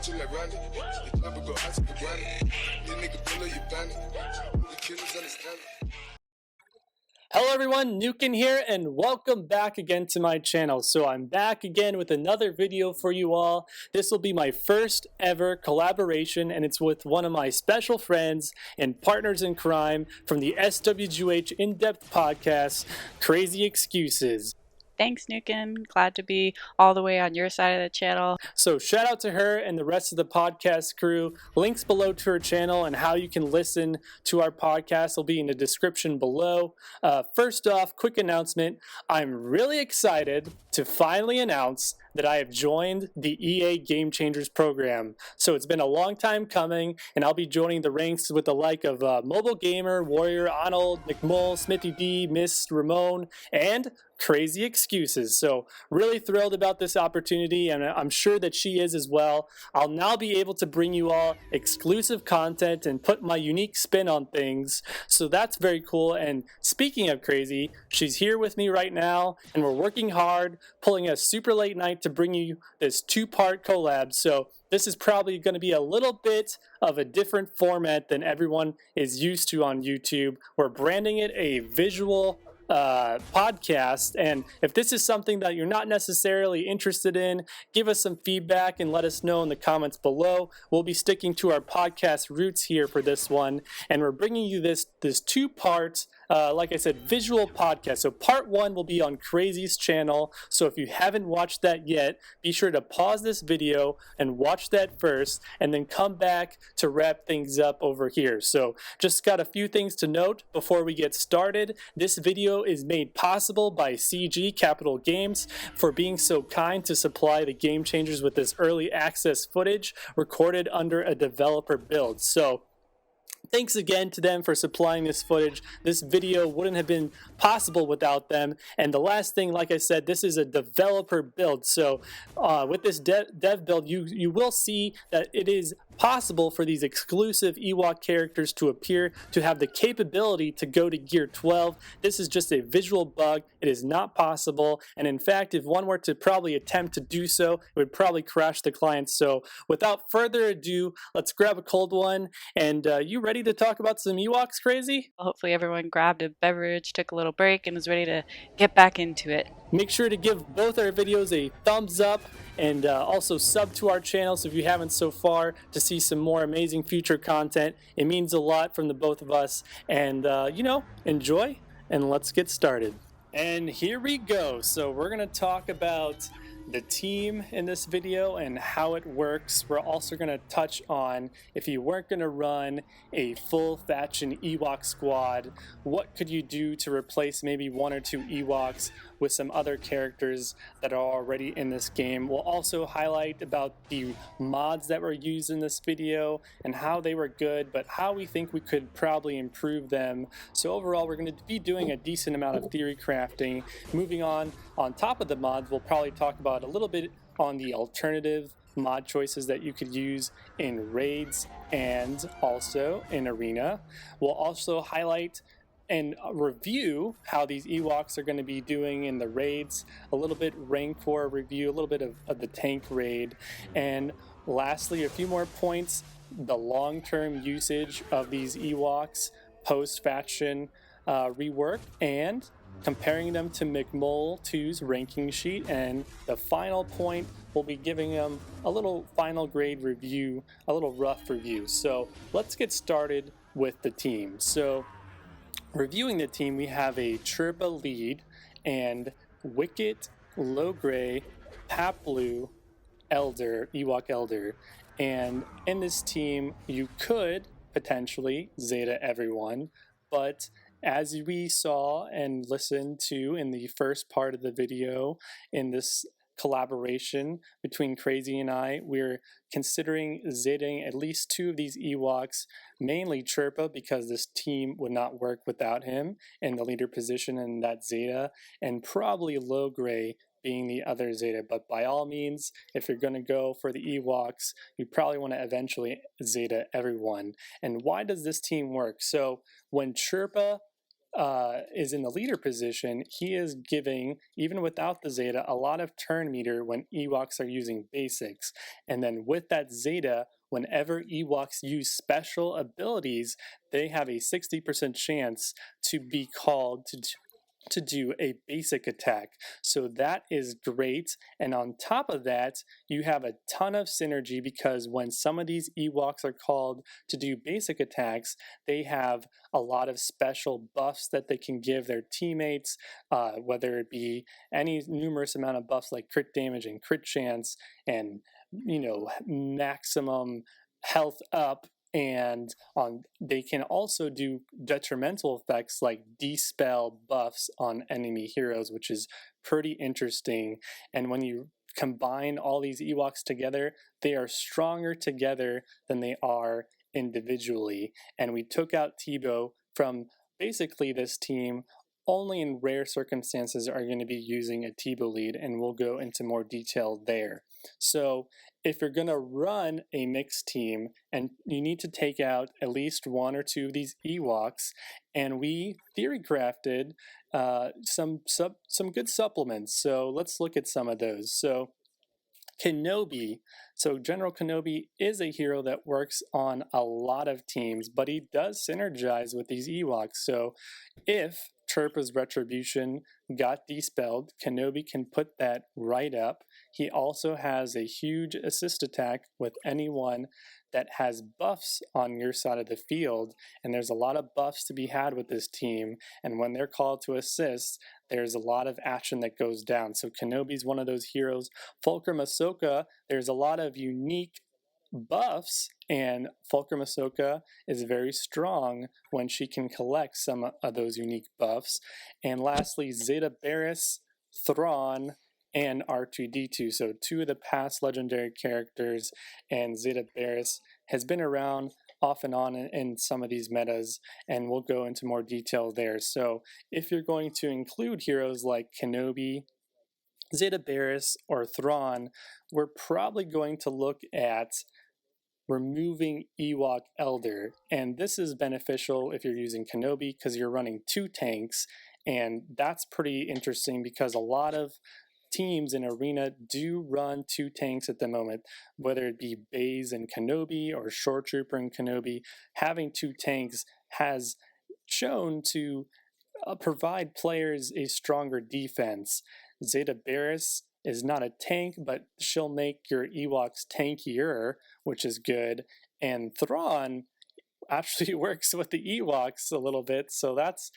macho like Randy. The chopper go out to the granny. These niggas below your bandit. The killers understand it. Hello everyone, Nukin here, and welcome back again to my channel. So I'm back again with another video for you all. This will be my first ever collaboration, and it's with one of my special friends and partners in crime from the SwGoH in-depth podcast, CrazyExcuses. Thanks, Nukin. Glad to be all the way on your side of the channel. So shout out to her and the rest of the podcast crew. Links below to her channel and how you can listen to our podcast will be in the description below. First off, quick announcement. I'm really excited to finally announce that I have joined the EA Game Changers program. So it's been a long time coming, and I'll be joining the ranks with the like of Mobile Gamer, Warrior, Arnold, McMole, Smithy D, Miss Ramon, and CrazyExcuses. So really thrilled about this opportunity, and I'm sure that she is as well. I'll now be able to bring you all exclusive content and put my unique spin on things. So that's very cool. And speaking of Crazy, she's here with me right now, and we're working hard, pulling a super late night to bring you this two-part collab. So this is probably going to be a little bit of a different format than everyone is used to on YouTube. We're branding it a visual podcast, and if this is something that you're not necessarily interested in, give us some feedback and let us know in the comments below. We'll be sticking to our podcast roots here for this one, and we're bringing you this two-part like I said, visual podcast. So part one will be on Crazy's channel. So if you haven't watched that yet, be sure to pause this video and watch that first, and then come back to wrap things up over here. So just got a few things to note before we get started. This video is made possible by CG Capital Games for being so kind to supply the Game Changers with this early access footage recorded under a developer build. So thanks again to them for supplying this footage. This video wouldn't have been possible without them. And the last thing, like I said, this is a developer build. So with this dev build, you will see that it is possible for these exclusive Ewok characters to appear, to have the capability to go to Gear 12. This is just a visual bug. It is not possible. And in fact, if one were to probably attempt to do so, it would probably crash the client. So without further ado, let's grab a cold one. And you ready to talk about some Ewoks, Crazy? Hopefully everyone grabbed a beverage, took a little break, and is ready to get back into it. Make sure to give both our videos a thumbs up, and also sub to our channel so if you haven't so far, to see some more amazing future content. It means a lot from the both of us, and enjoy, and let's get started. And here we go. So we're gonna talk about the team in this video and how it works. We're also going to touch on, if you weren't going to run a full faction Ewok squad, what could you do to replace maybe one or two Ewoks with some other characters that are already in this game. We'll also highlight about the mods that were used in this video and how they were good, but how we think we could probably improve them. So overall, we're going to be doing a decent amount of theory crafting. Moving on top of the mods, we'll probably talk about a little bit on the alternative mod choices that you could use in raids and also in arena. We'll also highlight and review how these Ewoks are going to be doing in the raids, a little bit Rancor review, a little bit of the tank raid, and lastly, a few more points, the long-term usage of these Ewoks post-faction rework, and comparing them to McMole 2's ranking sheet. And the final point, we'll be giving them a little final grade review, a little rough review. So let's get started with the team. So reviewing the team, we have a Chirpa lead and Wicket, Low Gray, Pap Blue, Elder, Ewok Elder. And in this team, you could potentially Zeta everyone, but as we saw and listened to in the first part of the video in this collaboration between Crazy and I, we're considering Zetaing at least two of these Ewoks, mainly Chirpa, because this team would not work without him in the leader position in that Zeta, and probably Low Gray being the other Zeta. But by all means, if you're going to go for the Ewoks, you probably want to eventually Zeta everyone. And why does this team work? So when Chirpa is in the leader position, he is giving, even without the Zeta, a lot of turn meter when Ewoks are using basics. And then with that Zeta, whenever Ewoks use special abilities, they have a 60% chance to be called to do a basic attack. So that is great. And on top of that, you have a ton of synergy because when some of these Ewoks are called to do basic attacks, they have a lot of special buffs that they can give their teammates, whether it be any numerous amount of buffs like crit damage and crit chance and, maximum health up, and they can also do detrimental effects like dispel buffs on enemy heroes, which is pretty interesting. And when you combine all these Ewoks together, they are stronger together than they are individually. And we took out Tebow from basically this team. Only in rare circumstances are going to be using a Tebow lead, and we'll go into more detail there. So if you're going to run a mixed team, and you need to take out at least one or two of these Ewoks, and we theory crafted some good supplements. So let's look at some of those. So Kenobi. So General Kenobi is a hero that works on a lot of teams, but he does synergize with these Ewoks. So if Chirpa's Retribution got dispelled, Kenobi can put that right up. He also has a huge assist attack with anyone that has buffs on your side of the field, and there's a lot of buffs to be had with this team, and when they're called to assist, there's a lot of action that goes down. So Kenobi's one of those heroes. Fulcrum Ahsoka, there's a lot of unique buffs, and Fulcrum Ahsoka is very strong when she can collect some of those unique buffs. And lastly, Zeta Barris, Thrawn, and R2-D2. So two of the past legendary characters, and Zeta Barris has been around off and on in some of these metas, and we'll go into more detail there. So if you're going to include heroes like Kenobi, Zeta Barris, or Thrawn, we're probably going to look at removing Ewok Elder, and this is beneficial if you're using Kenobi because you're running two tanks, and that's pretty interesting because a lot of teams in Arena do run two tanks at the moment, whether it be Baze and Kenobi or Shore Trooper and Kenobi. Having two tanks has shown to provide players a stronger defense. Zeta Barris is not a tank, but she'll make your Ewoks tankier, which is good. And Thrawn actually works with the Ewoks a little bit, so that's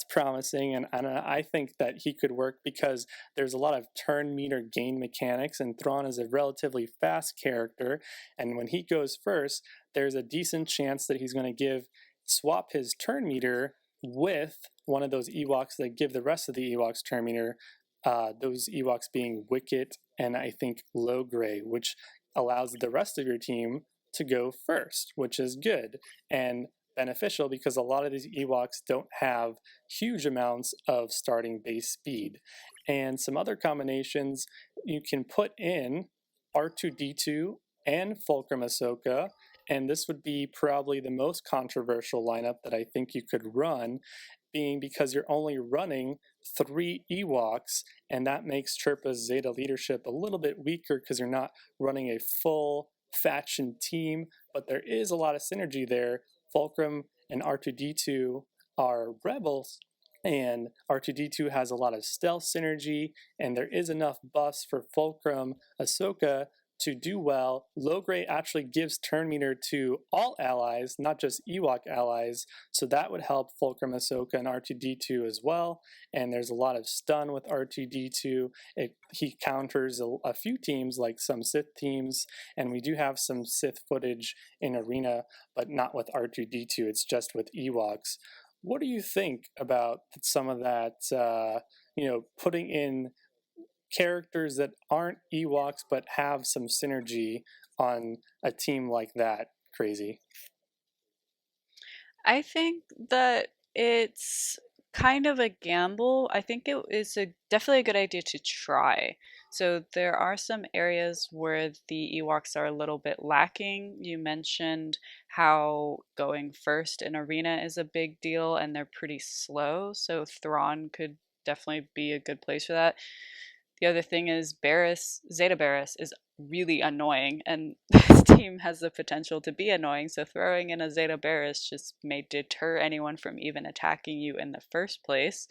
promising, and I think that he could work because there's a lot of turn meter gain mechanics, and Thrawn is a relatively fast character, and when he goes first, there's a decent chance that he's going to swap his turn meter with one of those Ewoks that give the rest of the Ewoks turn meter, those Ewoks being Wicket and I think Logray, which allows the rest of your team to go first, which is good and beneficial because a lot of these Ewoks don't have huge amounts of starting base speed. And some other combinations, you can put in R2-D2 and Fulcrum Ahsoka, and this would be probably the most controversial lineup that I think you could run, being because you're only running 3 Ewoks, and that makes Chirpa's Zeta leadership a little bit weaker because you're not running a full faction team, but there is a lot of synergy there. Fulcrum and R2-D2 are rebels, and R2-D2 has a lot of stealth synergy, and there is enough buffs for Fulcrum Ahsoka to do well. Logray actually gives turn meter to all allies, not just Ewok allies, so that would help Fulcrum Ahsoka and R2-D2 as well. And there's a lot of stun with R2-D2. He counters a few teams, like some Sith teams, and we do have some Sith footage in Arena, but not with R2-D2, it's just with Ewoks. What do you think about some of that, putting in characters that aren't Ewoks but have some synergy on a team like that? Crazy. I think that it's kind of a gamble. I think it is definitely a good idea to try. So there are some areas where the Ewoks are a little bit lacking. You mentioned how going first in arena is a big deal and they're pretty slow. So Thrawn could definitely be a good place for that. The other thing is Zeta Barris is really annoying, and this team has the potential to be annoying, so throwing in a Zeta Barris just may deter anyone from even attacking you in the first place.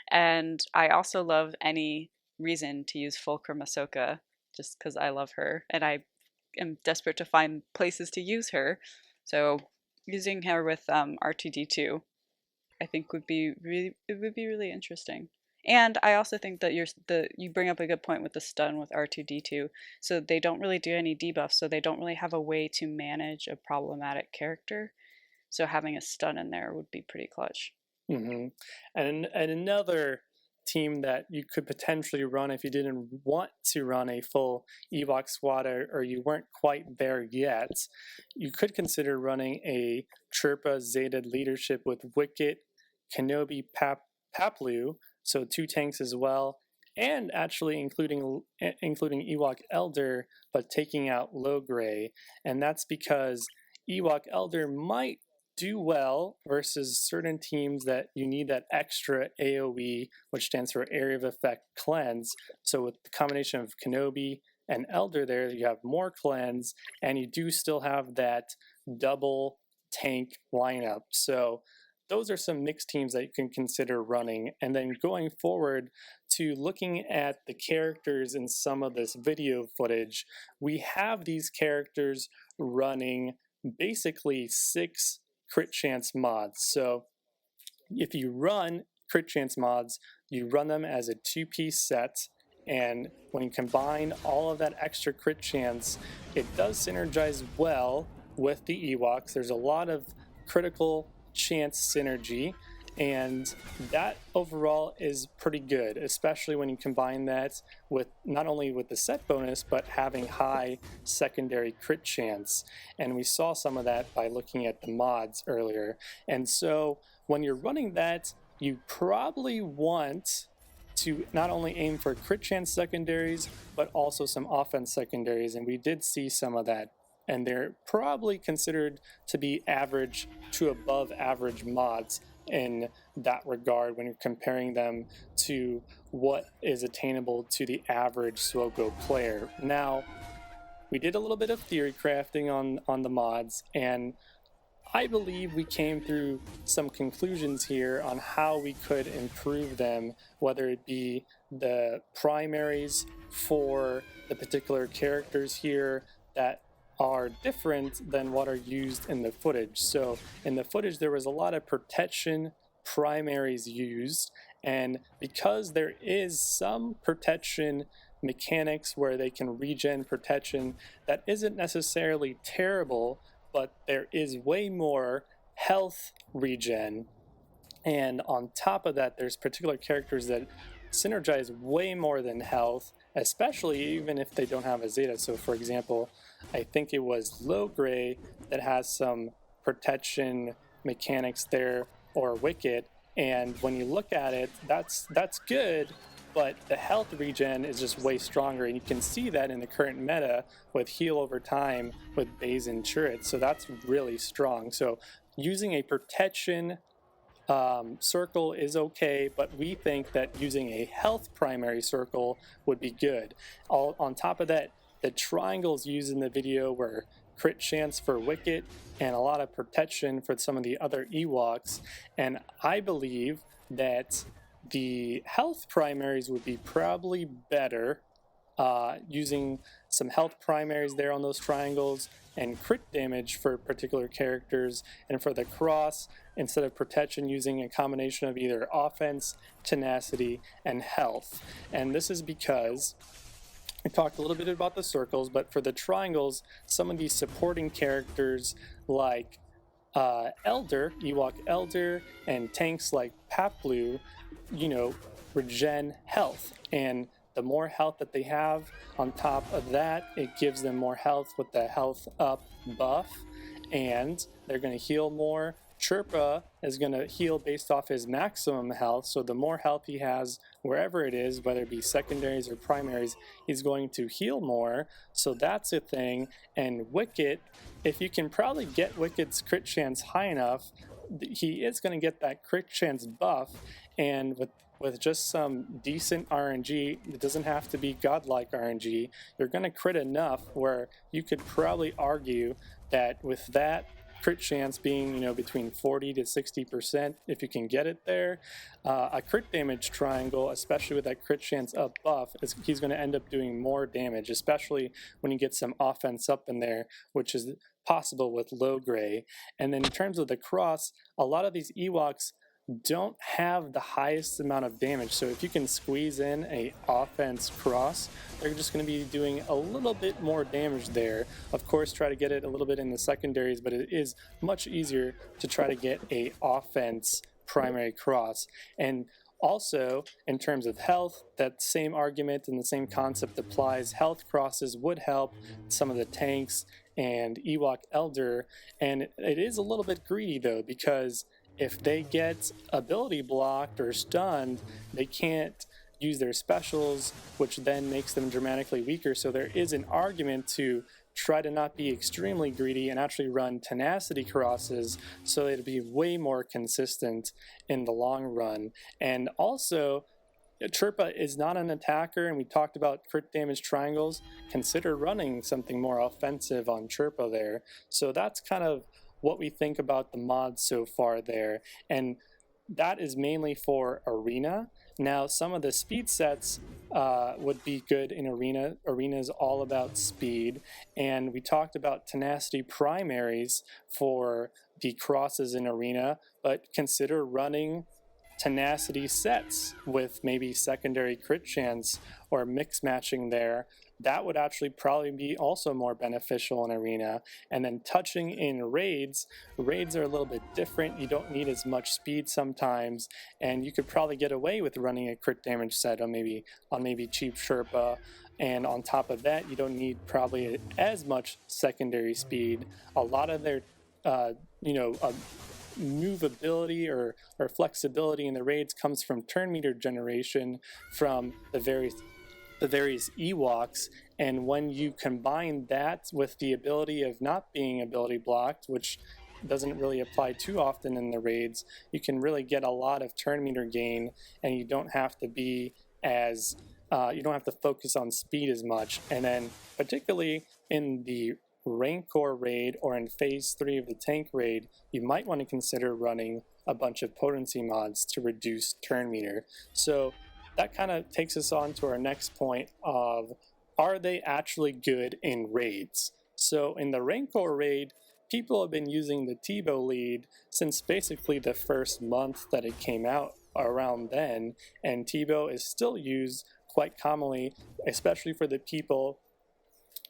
And I also love any reason to use Fulcrum Ahsoka, just because I love her, and I am desperate to find places to use her. So using her with R2D2 I think would be really interesting. And I also think that you bring up a good point with the stun with R2D2. So they don't really do any debuffs, so they don't really have a way to manage a problematic character. So having a stun in there would be pretty clutch. Mm-hmm. And another team that you could potentially run if you didn't want to run a full Ewok squad, or you weren't quite there yet, you could consider running a Chirpa Zeta leadership with Wicket, Kenobi, Paplu, so 2 tanks as well, and actually including Ewok Elder, but taking out Logray. And that's because Ewok Elder might do well versus certain teams that you need that extra AoE, which stands for Area of Effect Cleanse. So with the combination of Kenobi and Elder there, you have more cleanse, and you do still have that double tank lineup. So those are some mixed teams that you can consider running. And then going forward to looking at the characters in some of this video footage, we have these characters running basically 6 crit chance mods. So if you run crit chance mods, you run them as a 2-piece set, and when you combine all of that extra crit chance, it does synergize well with the Ewoks. There's a lot of critical chance synergy, and that overall is pretty good, especially when you combine that with not only with the set bonus, but having high secondary crit chance. And we saw some of that by looking at the mods earlier. And so when you're running that, you probably want to not only aim for crit chance secondaries, but also some offense secondaries, and we did see some of that. And they're probably considered to be average to above average mods in that regard when you're comparing them to what is attainable to the average SwGoH player. Now, we did a little bit of theory crafting on the mods, and I believe we came through some conclusions here on how we could improve them, whether it be the primaries for the particular characters here that are different than what are used in the footage. So in the footage, there was a lot of protection primaries used, and because there is some protection mechanics where they can regen protection, that isn't necessarily terrible, but there is way more health regen. And on top of that, there's particular characters that synergize way more than health, especially even if they don't have a Zeta. So for example, I think it was Logray that has some protection mechanics there, or Wicket, and when you look at it, that's good, but the health regen is just way stronger, and you can see that in the current meta with heal over time with Baze and Turret, so that's really strong. So using a protection circle is okay, but we think that using a health primary circle would be good. On top of that, the triangles used in the video were crit chance for Wicket and a lot of protection for some of the other Ewoks, and I believe that the health primaries would be probably better, using some health primaries there on those triangles and crit damage for particular characters, and for the cross, instead of protection, using a combination of either offense, tenacity, and health. And this is because I talked a little bit about the circles, but for the triangles, some of these supporting characters like Ewok Elder, and tanks like Paplu, regen health. And the more health that they have, on top of that, it gives them more health with the health up buff, and they're going to heal more. Chirpa is going to heal based off his maximum health, so the more health he has wherever it is, whether it be secondaries or primaries, he's going to heal more, so that's a thing. And Wicket, if you can probably get Wicket's crit chance high enough, he is going to get that crit chance buff, and with just some decent RNG, it doesn't have to be godlike RNG, you're going to crit enough where you could probably argue that with that crit chance being, between 40 to 60%, if you can get it there, a crit damage triangle, especially with that crit chance up buff, he's going to end up doing more damage, especially when you get some offense up in there, which is possible with low gray. And then in terms of the cross, a lot of these Ewoks don't have the highest amount of damage, so if you can squeeze in a offense cross, they're just going to be doing a little bit more damage there. Of course, try to get it a little bit in the secondaries, but it is much easier to try to get a offense primary cross. And also, in terms of health, that same argument and the same concept applies. Health crosses would help some of the tanks and Ewok Elder, and it is a little bit greedy though, because if they get ability blocked or stunned, they can't use their specials, which then makes them dramatically weaker. So there is an argument to try to not be extremely greedy and actually run tenacity crosses so it'll be way more consistent in the long run. And also, Chirpa is not an attacker, and we talked about crit damage triangles. Consider running something more offensive on Chirpa there. So that's kind of what we think about the mods so far there, and that is mainly for Arena. Now, some of the speed sets would be good in Arena. Arena is all about speed, and we talked about tenacity primaries for the crosses in Arena, but consider running tenacity sets with maybe secondary crit chance or mix matching there. That would actually probably be also more beneficial in Arena. And then touching in raids are a little bit different. You don't need as much speed sometimes, and you could probably get away with running a crit damage set on maybe cheap Sherpa. And on top of that, you don't need probably as much secondary speed. A lot of their movability or flexibility in the raids comes from turn meter generation from the various Ewoks, and when you combine that with the ability of not being ability blocked, which doesn't really apply too often in the raids, you can really get a lot of turn meter gain, and you don't have to be as you don't have to focus on speed as much. And then particularly in the Rancor raid or in phase 3 of the tank raid, you might want to consider running a bunch of potency mods to reduce turn meter. So that kind of takes us on to our next point of, are they actually good in raids? So in the Rancor raid, people have been using the Tebow lead since basically the first month that it came out around then, and Tebow is still used quite commonly, especially for the people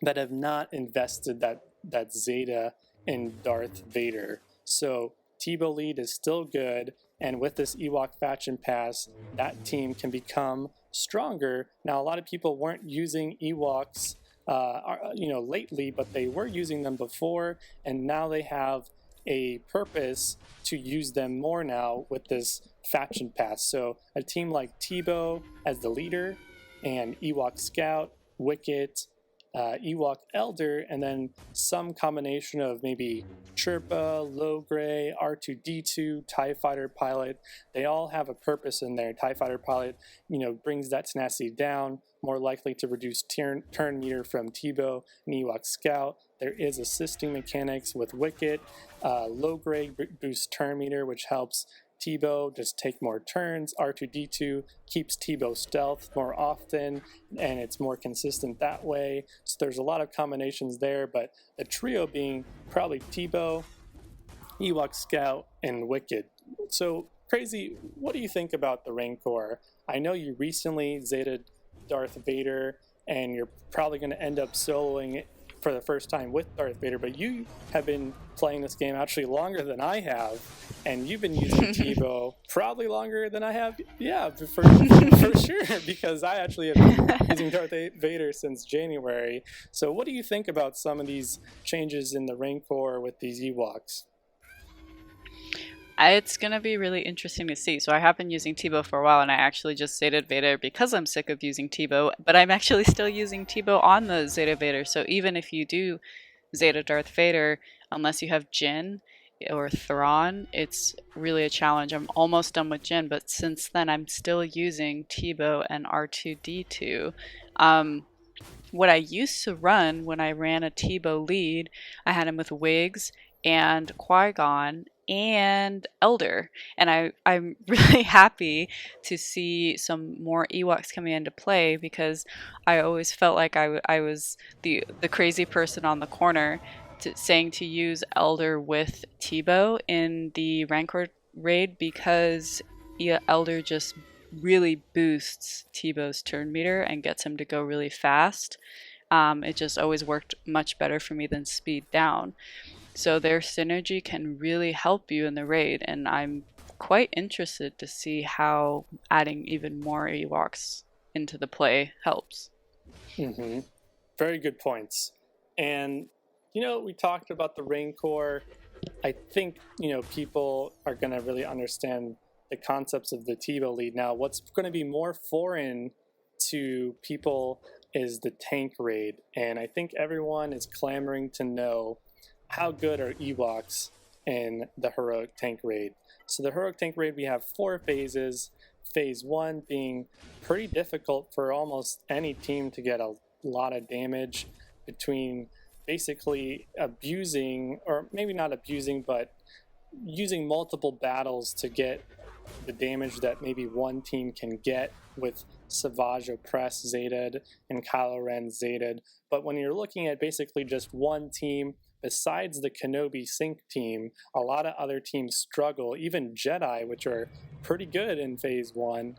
that have not invested that Zeta in Darth Vader. So Tebow lead is still good, and with this Ewok faction pass, that team can become stronger. Now, a lot of people weren't using Ewoks lately, but they were using them before, and now they have a purpose to use them more now with this faction pass. So a team like Tebow as the leader, and Ewok Scout, Wicket, Ewok Elder, and then some combination of maybe Chirpa, Low Gray, R2-D2, TIE Fighter Pilot. They all have a purpose in there. TIE Fighter Pilot, brings that tenacity down, more likely to reduce turn meter from Tebow and Ewok Scout. There is assisting mechanics with Wicket. Low Gray boosts turn meter, which helps Tebow just take more turns. R2-D2 keeps Tebow stealth more often, and it's more consistent that way. So there's a lot of combinations there, but the trio being probably Tebow, Ewok Scout, and Wicket. So, Crazy, what do you think about the Rancor? I know you recently Zeta'd Darth Vader, and you're probably going to end up soloing it for the first time with Darth Vader, but you have been playing this game actually longer than I have, and you've been using Tebow probably longer than I have. Yeah, for sure, because I actually have been using Darth Vader since January. So what do you think about some of these changes in the Rancor with these Ewoks? It's going to be really interesting to see. So I have been using Tebow for a while, and I actually just Zeta Vader because I'm sick of using Tebow, but I'm actually still using Tebow on the Zeta Vader. So even if you do Zeta Darth Vader, unless you have Jin or Thrawn, it's really a challenge. I'm almost done with Jin, but since then I'm still using Tebow and R2D2. What I used to run when I ran a Tebow lead, I had him with Wigs and Qui-Gon and Elder. And I'm really happy to see some more Ewoks coming into play, because I always felt like I was the crazy person on the corner saying to use Elder with Tebow in the Rancor raid, because Elder just really boosts Tebow's turn meter and gets him to go really fast. It just always worked much better for me than speed down. So their synergy can really help you in the raid, and I'm quite interested to see how adding even more Ewoks into the play helps. Mm-hmm. Very good points. And, we talked about the Rancor. I think, people are going to really understand the concepts of the Tebow lead. Now, what's going to be more foreign to people is the tank raid. And I think everyone is clamoring to know how good are Ewoks in the heroic tank raid. So the heroic tank raid, we have 4 phases. Phase 1 being pretty difficult for almost any team to get a lot of damage, between basically abusing, or maybe not abusing, but using multiple battles to get the damage that maybe one team can get, with Savage Opress Zetaed and Kylo Ren Zetaed. But when you're looking at basically just one team, besides the Kenobi Sync team, a lot of other teams struggle, even Jedi, which are pretty good in Phase 1,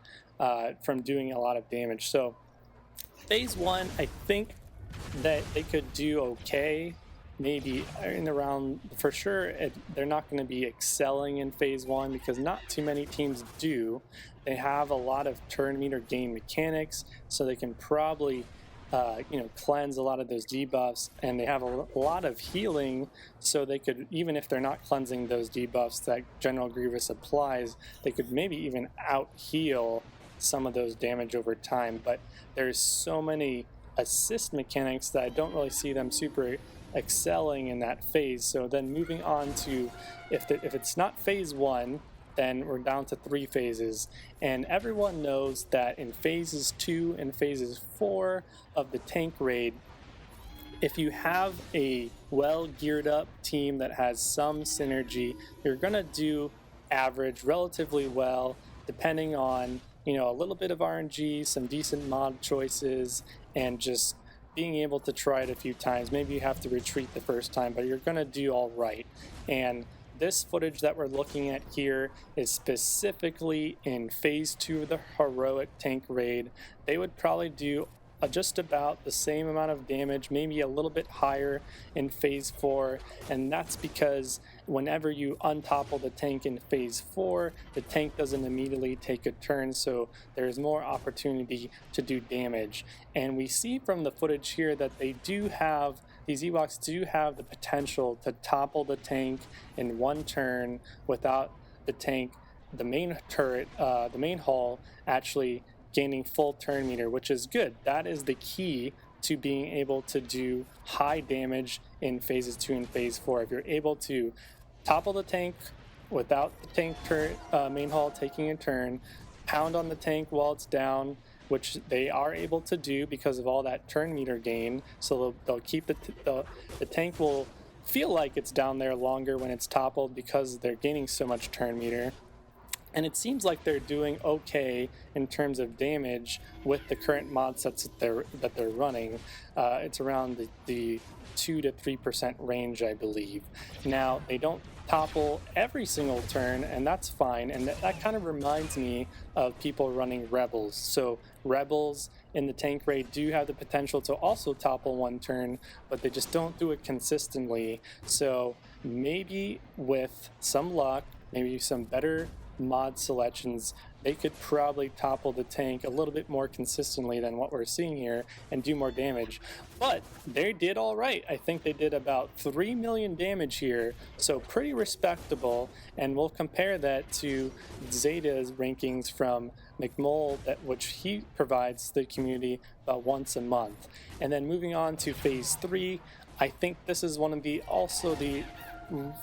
from doing a lot of damage. So Phase 1, I think that they could do okay, maybe in around, for sure they're not going to be excelling in Phase 1, because not too many teams do. They have a lot of turn meter gain mechanics, so they can probably cleanse a lot of those debuffs, and they have a lot of healing, so they could, even if they're not cleansing those debuffs that General Grievous applies, they could maybe even out heal some of those damage over time. But there's so many assist mechanics that I don't really see them super excelling in that phase. So then moving on to, if it's not Phase 1, then we're down to 3 phases. And everyone knows that in Phases 2 and Phases 4 of the tank raid, if you have a well geared up team that has some synergy, you're going to do average relatively well, depending on a little bit of RNG, some decent mod choices, and just being able to try it a few times. Maybe you have to retreat the first time, but you're going to do all right. And this footage that we're looking at here is specifically in Phase 2 of the heroic tank raid. They would probably do just about the same amount of damage, maybe a little bit higher in Phase 4, and that's because whenever you untopple the tank in Phase 4, the tank doesn't immediately take a turn, so there's more opportunity to do damage. And we see from the footage here that these Ewoks do have the potential to topple the tank in one turn without the main turret, the main hull, actually gaining full turn meter, which is good. That is the key to being able to do high damage in Phases 2 and Phase 4. If you're able to topple the tank without the tank main hull taking a turn, pound on the tank while it's down, which they are able to do because of all that turn meter gain, so they'll keep the tank will feel like it's down there longer when it's toppled because they're gaining so much turn meter. And it seems like they're doing okay in terms of damage with the current mod sets that they're running. It's around the 2 to 3% range, I believe. Now, they don't topple every single turn, and that's fine. And that kind of reminds me of people running Rebels. So Rebels in the tank raid do have the potential to also topple one turn, but they just don't do it consistently. So maybe with some luck, maybe some better mod selections, they could probably topple the tank a little bit more consistently than what we're seeing here and do more damage. But they did all right. I think they did about 3 million damage here, so pretty respectable. And we'll compare that to Zeta's rankings from McMole, which he provides the community about once a month. And then moving on to Phase 3, I think this is one of the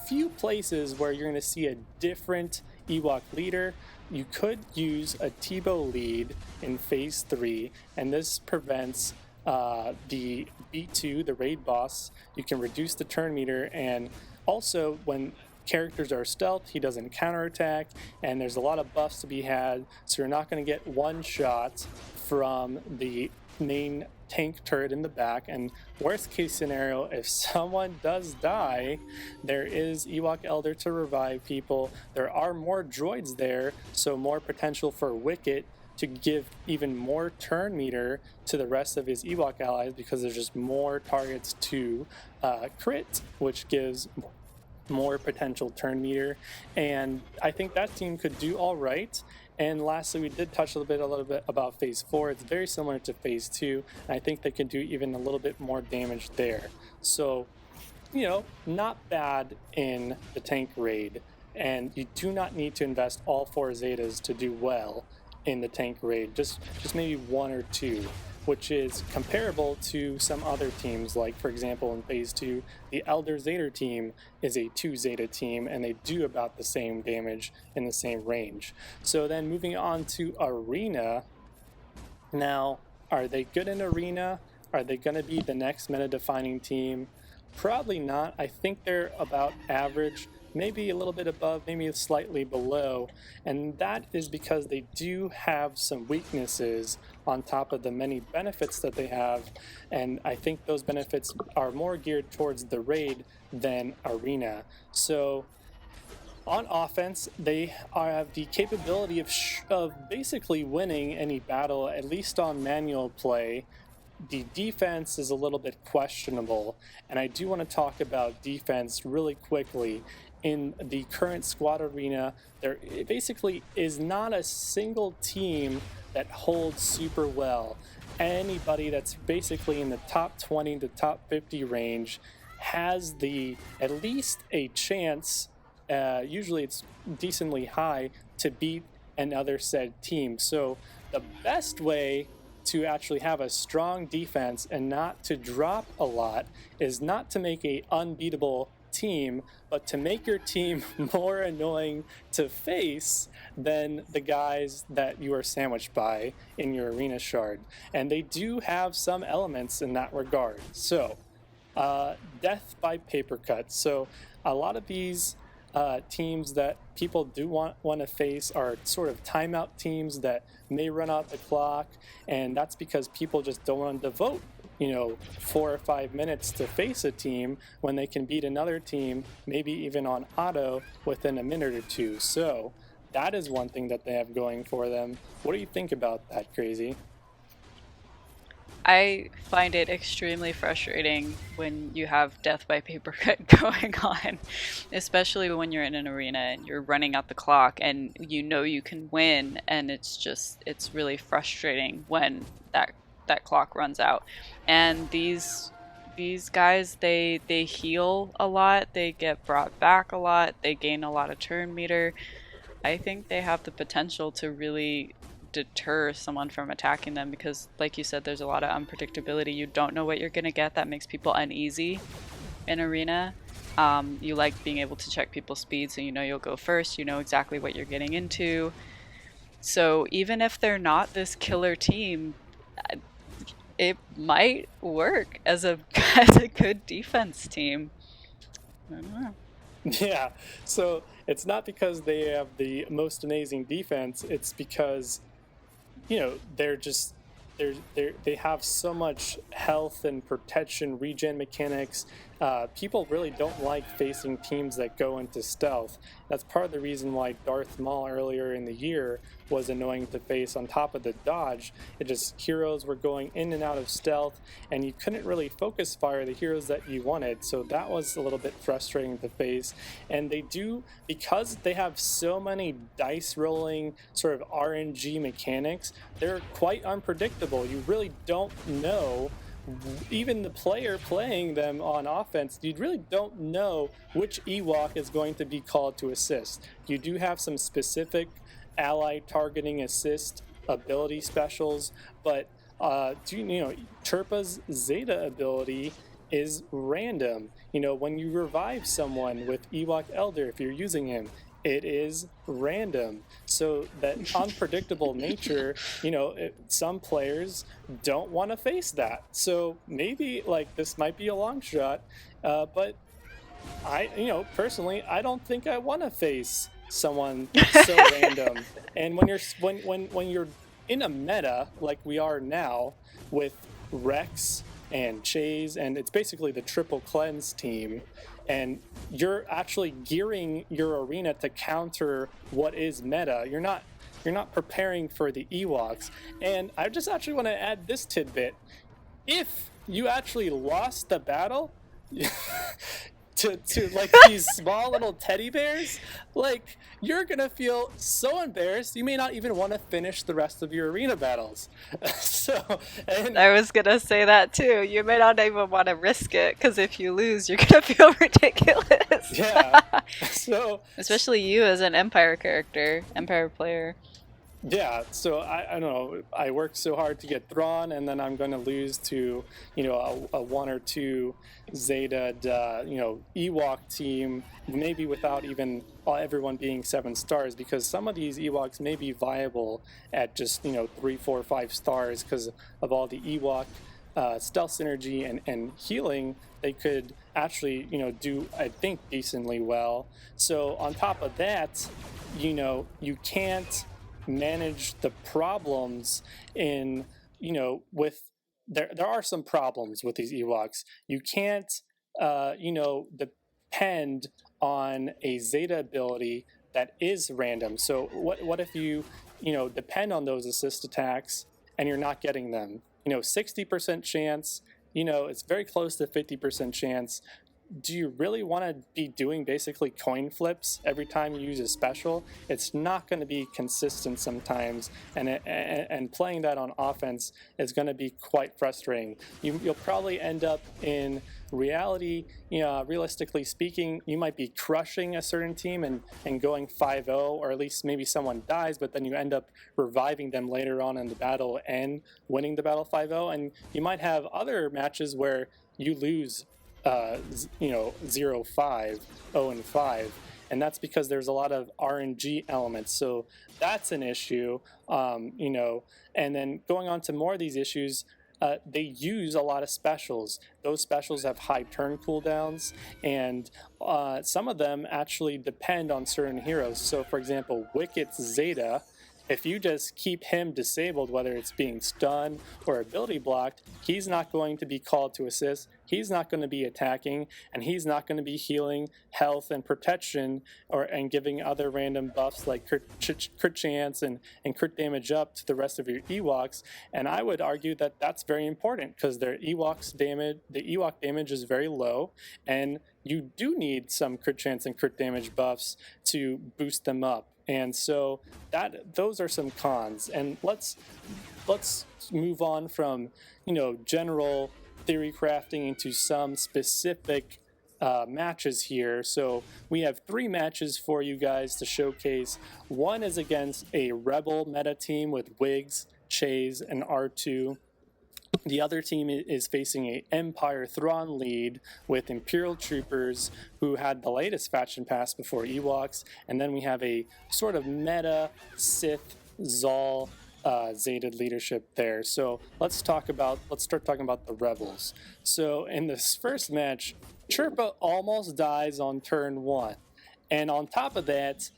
few places where you're going to see a different Ewok leader. You could use a Tebow lead in Phase 3, and this prevents the B2, the raid boss. You can reduce the turn meter, and also when characters are stealth, he doesn't counterattack, and there's a lot of buffs to be had, so you're not going to get one shot from the main tank turret in the back. And worst case scenario, if someone does die, there is Ewok Elder to revive people. There are more droids there, so more potential for Wicket to give even more turn meter to the rest of his Ewok allies, because there's just more targets to crit, which gives more potential turn meter. And I think that team could do all right. And lastly, we did touch a little bit about Phase 4. It's very similar to Phase 2, and I think they can do even a little bit more damage there. So, not bad in the tank raid, and you do not need to invest all 4 Zetas to do well in the tank raid, just maybe 1 or 2, which is comparable to some other teams. Like, for example, in Phase 2, the Elder Zeta team is a 2 Zeta team, and they do about the same damage in the same range. So then moving on to Arena. Now, are they good in Arena? Are they going to be the next meta-defining team? Probably not. I think they're about average, maybe a little bit above, maybe slightly below, and that is because they do have some weaknesses on top of the many benefits that they have, and I think those benefits are more geared towards the raid than Arena. So on offense, they have the capability of basically winning any battle, at least on manual play. The defense is a little bit questionable, and I do want to talk about defense really quickly. In the current squad arena, there basically is not a single team that holds super well. Anybody that's basically in the top 20 to top 50 range has at least a chance, usually it's decently high, to beat another said team. So the best way to actually have a strong defense and not to drop a lot is not to make a unbeatable team, but to make your team more annoying to face than the guys that you are sandwiched by in your arena shard. And they do have some elements in that regard. So death by paper cut. So a lot of these teams that people do want to face are sort of timeout teams that may run out the clock, and that's because people just don't want to devote 4 or 5 minutes to face a team when they can beat another team, maybe even on auto, within a minute or two. So that is one thing that they have going for them. What do you think about that, Crazy? I find it extremely frustrating when you have death by paper cut going on, especially when you're in an arena and you're running out the clock and you can win, and it's really frustrating when that clock runs out. And these guys, they heal a lot, they get brought back a lot, they gain a lot of turn meter. I think they have the potential to really deter someone from attacking them, because like you said, there's a lot of unpredictability. You don't know what you're gonna get. That makes people uneasy in arena. You like being able to check people's speed, so you'll go first, you know exactly what you're getting into. So even if they're not this killer team, it might work as a good defense team. I don't know. Yeah, so it's not because they have the most amazing defense, it's because they have so much health and protection, regen mechanics. People really don't like facing teams that go into stealth. That's part of the reason why Darth Maul earlier in the year was annoying to face. On top of the dodge, it just heroes were going in and out of stealth, and you couldn't really focus fire the heroes that you wanted. So that was a little bit frustrating to face. And they do, because they have so many dice rolling sort of RNG mechanics, they're quite unpredictable. You really don't know, even the player playing them on offense, you really don't know which Ewok is going to be called to assist. You do have some specific ally targeting assist ability specials, but Chirpa's Zeta ability is random. When you revive someone with Ewok Elder, if you're using him, it is random. So that unpredictable nature, some players don't want to face that. So maybe this might be a long shot, but personally, I don't think I want to face someone so random. And when you're in a meta like we are now with Rex and Chase, and it's basically the triple cleanse team, and you're actually gearing your arena to counter what is meta. You're not preparing for the Ewoks. And I just actually want to add this tidbit. If you actually lost the battle to these small little teddy bears, you're gonna feel so embarrassed you may not even want to finish the rest of your arena battles. And I was gonna say that too. You may not even want to risk it, because if you lose, you're gonna feel ridiculous. Yeah. So especially you as an Empire player. Yeah, so I don't know. I worked so hard to get Thrawn, and then I'm going to lose to, a 1 or 2 Zeta, Ewok team, maybe without even everyone being 7 stars, because some of these Ewoks may be viable at just, 3, 4, 5 stars because of all the Ewok stealth synergy and healing. They could actually, do, I think, decently well. So on top of that, you can't manage the problems in with there are some problems with these Ewoks. You can't depend on a Zeta ability that is random. So what if you depend on those assist attacks and you're not getting them? 60% chance, it's very close to 50% chance. Do you really want to be doing basically coin flips every time you use a special? It's not going to be consistent sometimes, and playing that on offense is going to be quite frustrating. You'll probably end up in reality, realistically speaking, you might be crushing a certain team and going 5-0, or at least maybe someone dies, but then you end up reviving them later on in the battle and winning the battle 5-0, and you might have other matches where you lose 0-5, 0-5, and that's because there's a lot of RNG elements. So that's an issue, and then going on to more of these issues, they use a lot of specials. Those specials have high turn cooldowns, and some of them actually depend on certain heroes. So for example, Wicket's Zeta, if you just keep him disabled, whether it's being stunned or ability blocked, he's not going to be called to assist, he's not going to be attacking, and he's not going to be healing health and protection and giving other random buffs like crit chance and crit damage up to the rest of your Ewoks. And I would argue that that's very important, because the Ewok damage is very low, and you do need some crit chance and crit damage buffs to boost them up. And so those are some cons. And let's move on from general theory crafting into some specific matches here. So we have 3 matches for you guys to showcase. One is against a Rebel meta team with Wigs, Chase, and R2. The other team is facing a Empire Thrawn lead with Imperial Troopers, who had the latest faction pass before Ewoks, and then we have a sort of meta Sith Zal Zeta leadership there. So let's start talking about the Rebels. So in this first match, Chirpa almost dies on turn 1. And on top of that,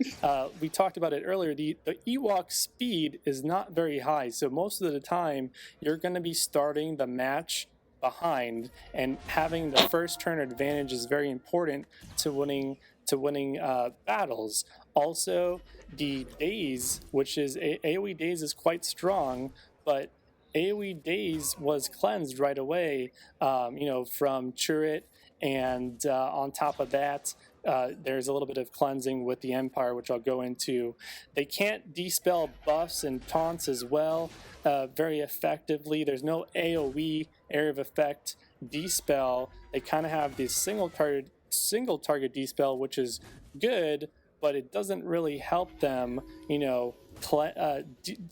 we talked about it earlier, the Ewok speed is not very high. So most of the time, you're going to be starting the match behind, and having the first turn advantage is very important to winning battles. Also, the daze, which is AoE daze, is quite strong, but AoE daze was cleansed right away, from turret, and on top of that, there's a little bit of cleansing with the Empire, which I'll go into. They can't dispel buffs and taunts as well very effectively. There's no AoE, area of effect, dispel. They kind of have this single target dispel, which is good, but it doesn't really help them,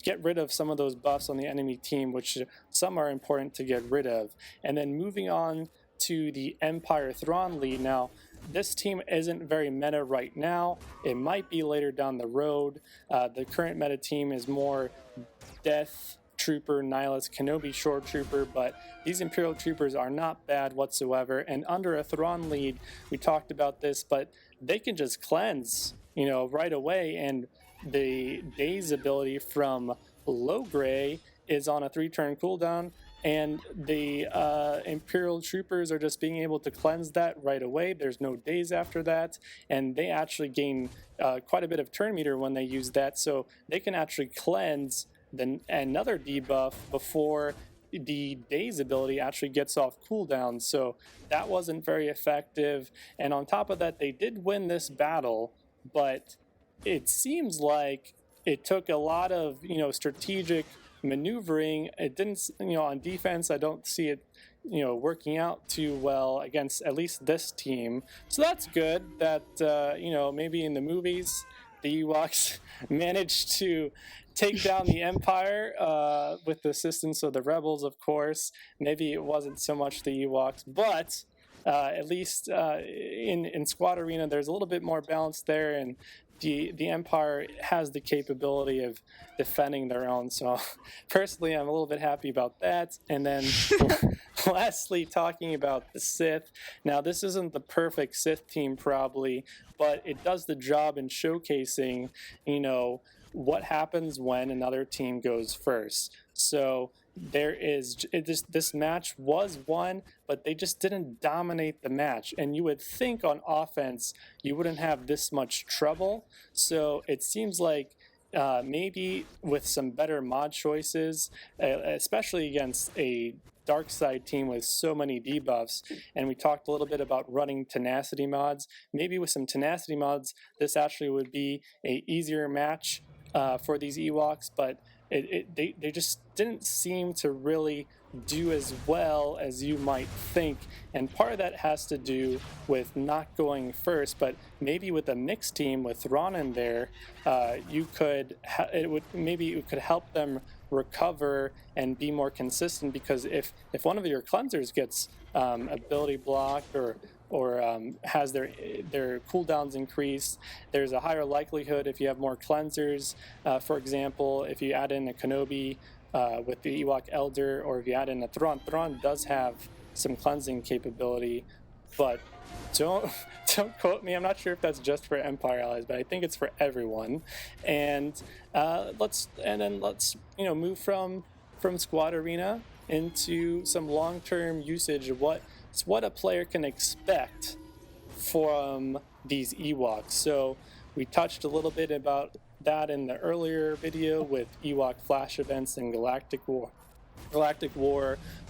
get rid of some of those buffs on the enemy team, which some are important to get rid of. And then moving on to the Empire Thrawn lead. Now, this team isn't very meta right now. It might be later down the road. The current meta team is more Death Trooper, Nihilist, Kenobi Shore Trooper, but these Imperial Troopers are not bad whatsoever. And under a Thrawn lead, we talked about this, but they can just cleanse, right away. And the Daze ability from Low Gray is on a 3-turn cooldown, and the Imperial Troopers are just being able to cleanse that right away. There's no days after that, and they actually gain quite a bit of turn meter when they use that, so they can actually cleanse another debuff before the daze ability actually gets off cooldown. So that wasn't very effective, and on top of that, they did win this battle, but it seems like it took a lot of strategic maneuvering. It didn't, on defense, I don't see it, working out too well against at least this team. So that's good that, maybe in the movies, the Ewoks managed to take down the Empire with the assistance of the Rebels, of course. Maybe it wasn't so much the Ewoks, but at least in Squad Arena, there's a little bit more balance there, and the Empire has the capability of defending their own. So personally, I'm a little bit happy about that. And then lastly, talking about the Sith. Now, this isn't the perfect Sith team probably, but it does the job in showcasing, what happens when another team goes first. So this match was won, but they just didn't dominate the match. And you would think on offense you wouldn't have this much trouble. So it seems like maybe with some better mod choices, especially against a dark side team with so many debuffs, and we talked a little bit about running tenacity mods. Maybe with some tenacity mods, this actually would be a easier match for these Ewoks, but they just didn't seem to really do as well as you might think, and part of that has to do with not going first. But maybe with a mixed team with Thrawn in there, it could help them recover and be more consistent, because if one of your cleansers gets ability blocked or has their cooldowns increased, there's a higher likelihood if you have more cleansers. For example, if you add in a Kenobi with the Ewok Elder, or if you add in a Thrawn does have some cleansing capability, but don't quote me. I'm not sure if that's just for Empire allies, but I think it's for everyone. And let's move from Squad Arena into some long-term usage of what a player can expect from these Ewoks. So we touched a little bit about that in the earlier video with Ewok flash events and Galactic War.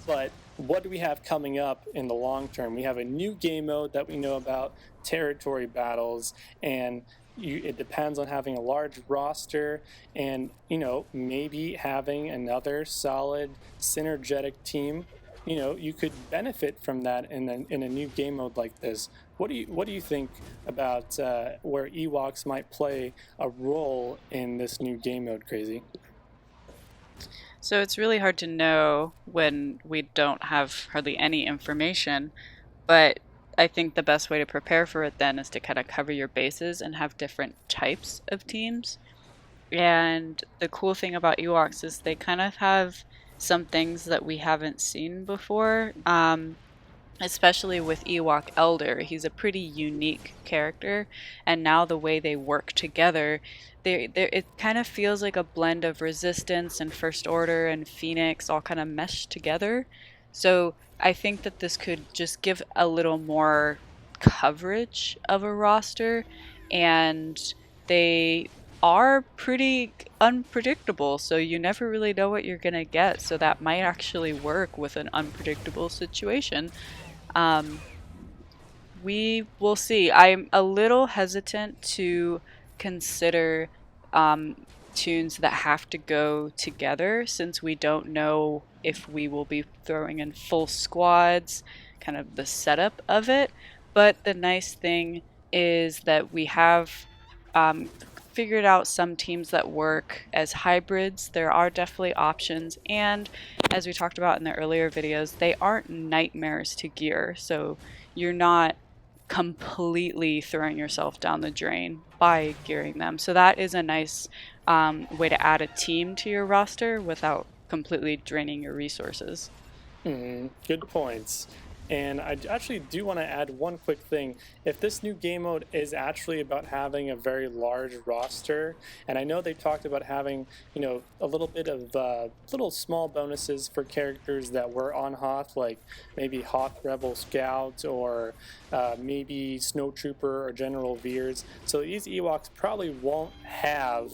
But what do we have coming up in the long term? We have a new game mode that we know about, territory battles, and it depends on having a large roster and maybe having another solid synergetic team. You could benefit from that in a new game mode like this. What do you think about where Ewoks might play a role in this new game mode, Crazy? So it's really hard to know when we don't have hardly any information, but I think the best way to prepare for it then is to kind of cover your bases and have different types of teams. And the cool thing about Ewoks is they kind of have some things that we haven't seen before, especially with Ewok Elder. He's a pretty unique character, and now the way they work together, it kind of feels like a blend of Resistance and First Order and Phoenix all kind of meshed together. So I think that this could just give a little more coverage of a roster, and they are pretty unpredictable, so you never really know what you're gonna get. So that might actually work with an unpredictable situation. We will see. I'm a little hesitant to consider tunes that have to go together, since we don't know if we will be throwing in full squads, kind of the setup of it. But the nice thing is that we have um, figured out some teams that work as hybrids. There are definitely options, and as we talked about in the earlier videos, they aren't nightmares to gear. So you're not completely throwing yourself down the drain by gearing them. So that is a nice way to add a team to your roster without completely draining your resources. Good points. And I actually do want to add one quick thing. If this new game mode is actually about having a very large roster, and I know they talked about having, a little bit of little small bonuses for characters that were on Hoth, like maybe Hoth Rebel Scout or maybe Snowtrooper or General Veers. So these Ewoks probably won't have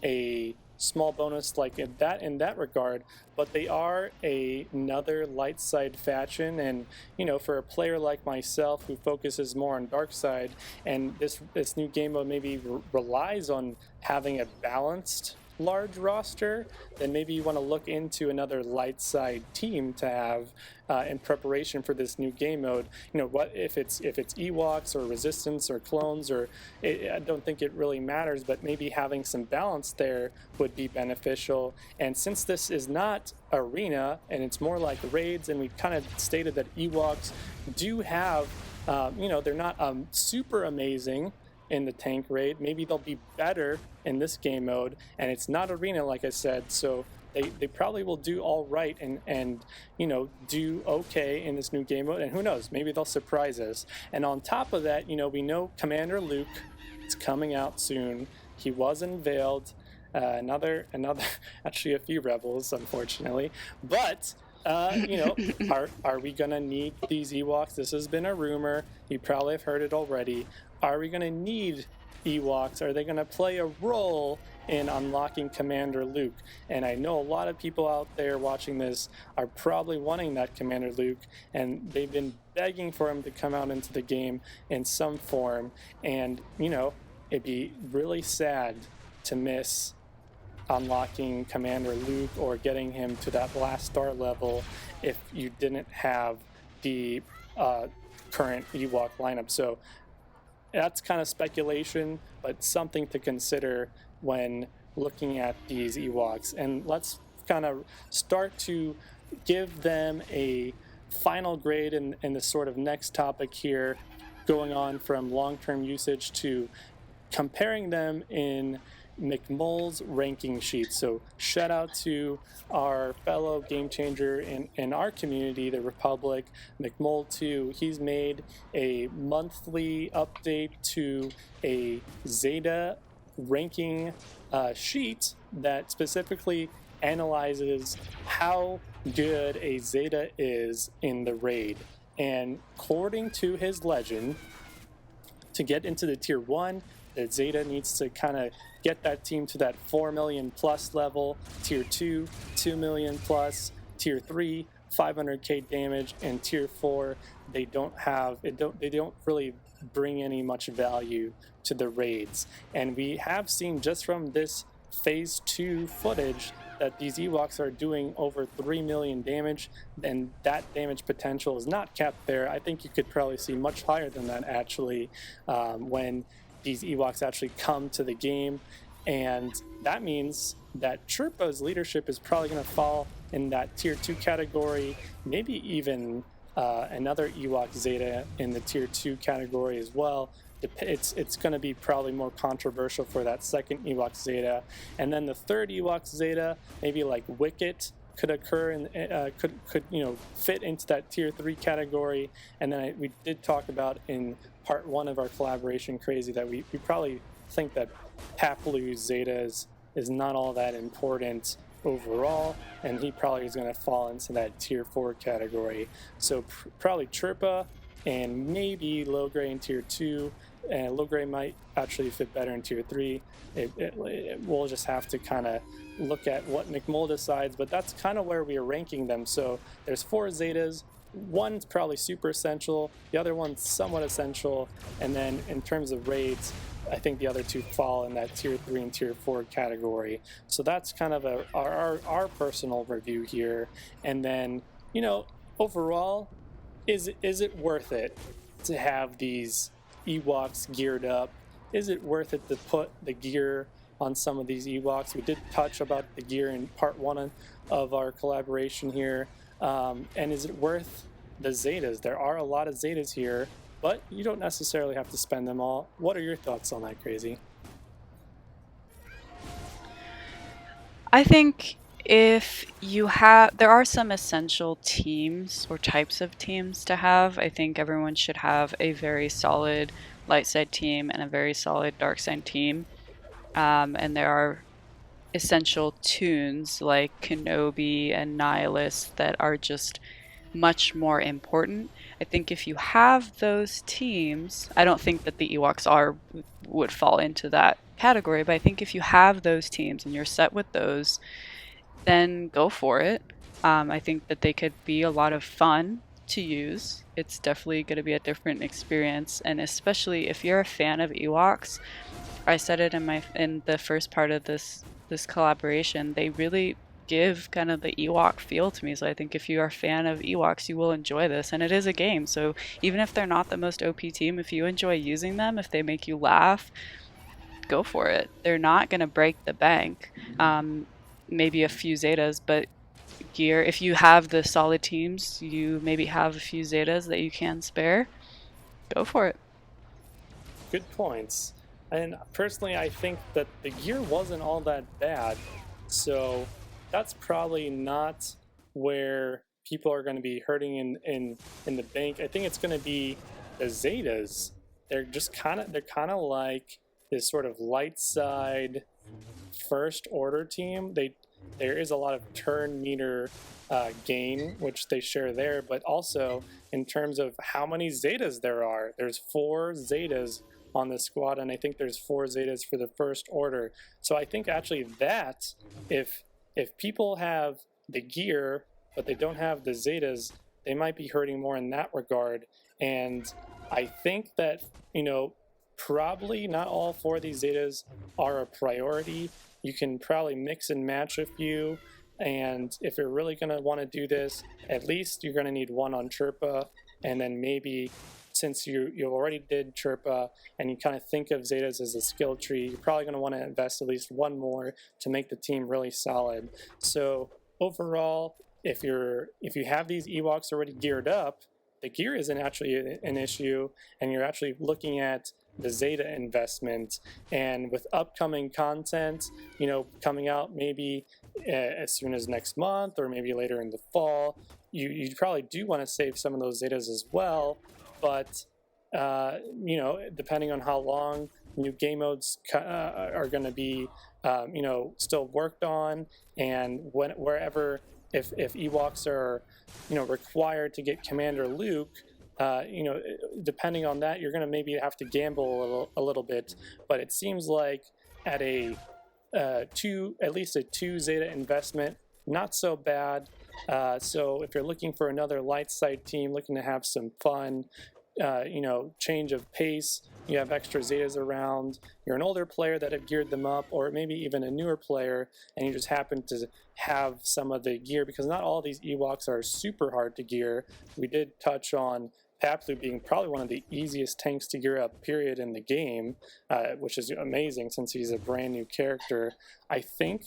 a small bonus like in that regard, but they are another light side faction, and for a player like myself who focuses more on dark side, and this new game mode maybe relies on having a balanced large roster, then maybe you want to look into another light side team to have in preparation for this new game mode. What if it's Ewoks or Resistance or clones, or I don't think it really matters, but maybe having some balance there would be beneficial. And since this is not arena and it's more like raids, and we've kind of stated that Ewoks do have, they're not super amazing in the tank raid. Maybe they'll be better in this game mode, and it's not arena, like I said, so they probably will do all right and do okay in this new game mode, and who knows, maybe they'll surprise us. And on top of that, we know Commander Luke is coming out soon. He was unveiled. Another actually a few rebels, unfortunately, but are we gonna need these Ewoks? This has been a rumor. You probably have heard it already. Are we gonna need Ewoks? Are they gonna play a role in unlocking Commander Luke? And I know a lot of people out there watching this are probably wanting that Commander Luke, and they've been begging for him to come out into the game in some form. And it'd be really sad to miss unlocking Commander Luke or getting him to that last star level if you didn't have the current Ewok lineup. So that's kind of speculation, but something to consider when looking at these Ewoks. And let's kind of start to give them a final grade in the sort of next topic here, going on from long-term usage to comparing them in McMole's ranking sheet. So shout out to our fellow game changer in our community, the Republic, McMole 2. He's made a monthly update to a Zeta ranking sheet that specifically analyzes how good a Zeta is in the raid. And according to his legend, to get into the tier 1, the Zeta needs to kind of get that team to that 4 million plus level. Tier 2, 2 million plus. Tier 3, 500k damage. And tier 4, they don't really bring any much value to the raids. And we have seen just from this phase 2 footage that these Ewoks are doing over 3 million damage, and that damage potential is not capped there. I think you could probably see much higher than that actually when these Ewoks actually come to the game. And that means that Chirpa's leadership is probably going to fall in that tier 2 category, maybe even another Ewok Zeta in the tier 2 category as well. It's going to be probably more controversial for that second Ewok Zeta. And then the third Ewok Zeta, maybe like Wicket, could occur and could fit into that tier 3 category. And then we did talk about in part 1 of our collaboration, Crazy, that we probably think that Paplu Zeta is not all that important overall, and he probably is going to fall into that tier 4 category. So probably Chirpa and maybe low grade in tier 2, and low gray might actually fit better in tier 3. We'll just have to kind of look at what McMole decides, but that's kind of where we are ranking them. So there's 4 zetas. One's probably super essential, the other one's somewhat essential, and then in terms of raids, I think the other 2 fall in that tier 3 and tier 4 category. So that's kind of our personal review here. And then, overall, is it worth it to have these Ewoks geared up? Is it worth it to put the gear on some of these Ewoks? We did touch about the gear in part 1 of our collaboration here. And is it worth the zetas? There are a lot of zetas here, but you don't necessarily have to spend them all. What are your thoughts on that, Crazy? I think if you have, there are some essential teams or types of teams to have. I think everyone should have a very solid light side team and a very solid dark side team. And there are essential tunes like Kenobi and Nihilus that are just much more important. I think if you have those teams, I don't think that the Ewoks would fall into that category, but I think if you have those teams and you're set with those, then go for it. I think that they could be a lot of fun to use. It's definitely going to be a different experience, and especially if you're a fan of Ewoks, I said it in the first part of this collaboration, they really give kind of the Ewok feel to me. So I think if you are a fan of Ewoks, you will enjoy this. And it is a game, so even if they're not the most OP team, if you enjoy using them, if they make you laugh, go for it. They're not going to break the bank. Maybe a few zetas, but gear, if you have the solid teams, you maybe have a few zetas that you can spare, go for it. Good points. And personally, I think that the gear wasn't all that bad. So that's probably not where people are going to be hurting in the bank. I think it's going to be the zetas. They're kind of like this sort of light side first order team. There is a lot of turn meter gain, which they share there, but also in terms of how many zetas there are. There's 4 zetas on the squad, and I think there's 4 zetas for the first order. So I think actually that if people have the gear but they don't have the zetas, they might be hurting more in that regard. And I think that probably not all 4 of these zetas are a priority. You can probably mix and match a few, and if you're really going to want to do this, at least you're going to need 1 on Chirpa, and then maybe since you already did Chirpa and you kind of think of zetas as a skill tree, you're probably going to want to invest at least 1 more to make the team really solid. So overall, if you have these Ewoks already geared up, the gear isn't actually an issue, and you're actually looking at the zeta investment. And with upcoming content, coming out maybe as soon as next month or maybe later in the fall, you probably do want to save some of those zetas as well. But depending on how long new game modes are going to be, still worked on, and wherever if Ewoks are, required to get Commander Luke, depending on that, you're going to maybe have to gamble a little bit. But it seems like at at least a 2 zeta investment, not so bad. So if you're looking for another light side team, looking to have some fun, change of pace, you have extra zetas around, you're an older player that have geared them up, or maybe even a newer player, and you just happen to have some of the gear, because not all these Ewoks are super hard to gear. We did touch on Paplu being probably one of the easiest tanks to gear up, period, in the game, which is amazing since he's a brand new character. I think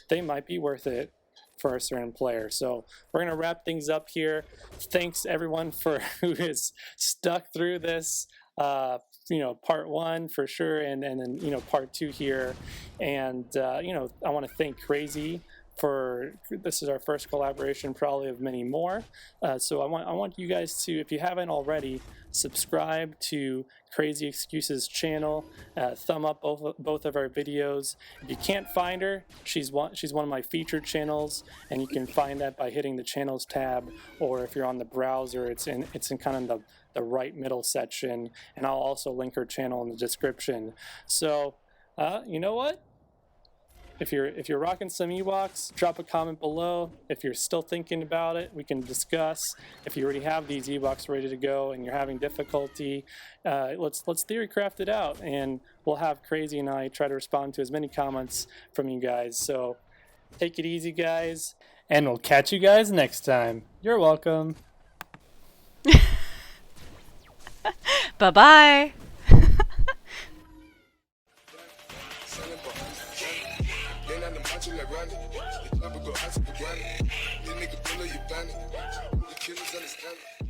they might be worth it for a certain player. So we're going to wrap things up here. Thanks everyone who has stuck through this, part 1 for sure, and then part 2 here. And I want to thank Crazy this is our first collaboration, probably of many more. So I want you guys to, if you haven't already, subscribe to CrazyExcuses channel. Thumb up both of our videos. If you can't find her, she's one of my featured channels, and you can find that by hitting the channels tab, or if you're on the browser, it's in kind of the right middle section, and I'll also link her channel in the description. So you know what? If you're rocking some Ewoks, drop a comment below. If you're still thinking about it, we can discuss. If you already have these Ewoks ready to go and you're having difficulty, let's theory craft it out, and we'll have Crazy and I try to respond to as many comments from you guys. So take it easy, guys, and we'll catch you guys next time. You're welcome. Bye-bye. Then I'm the macho like Randy. The club will go out to the granny. This nigga pull up your bandit. The killers understand it.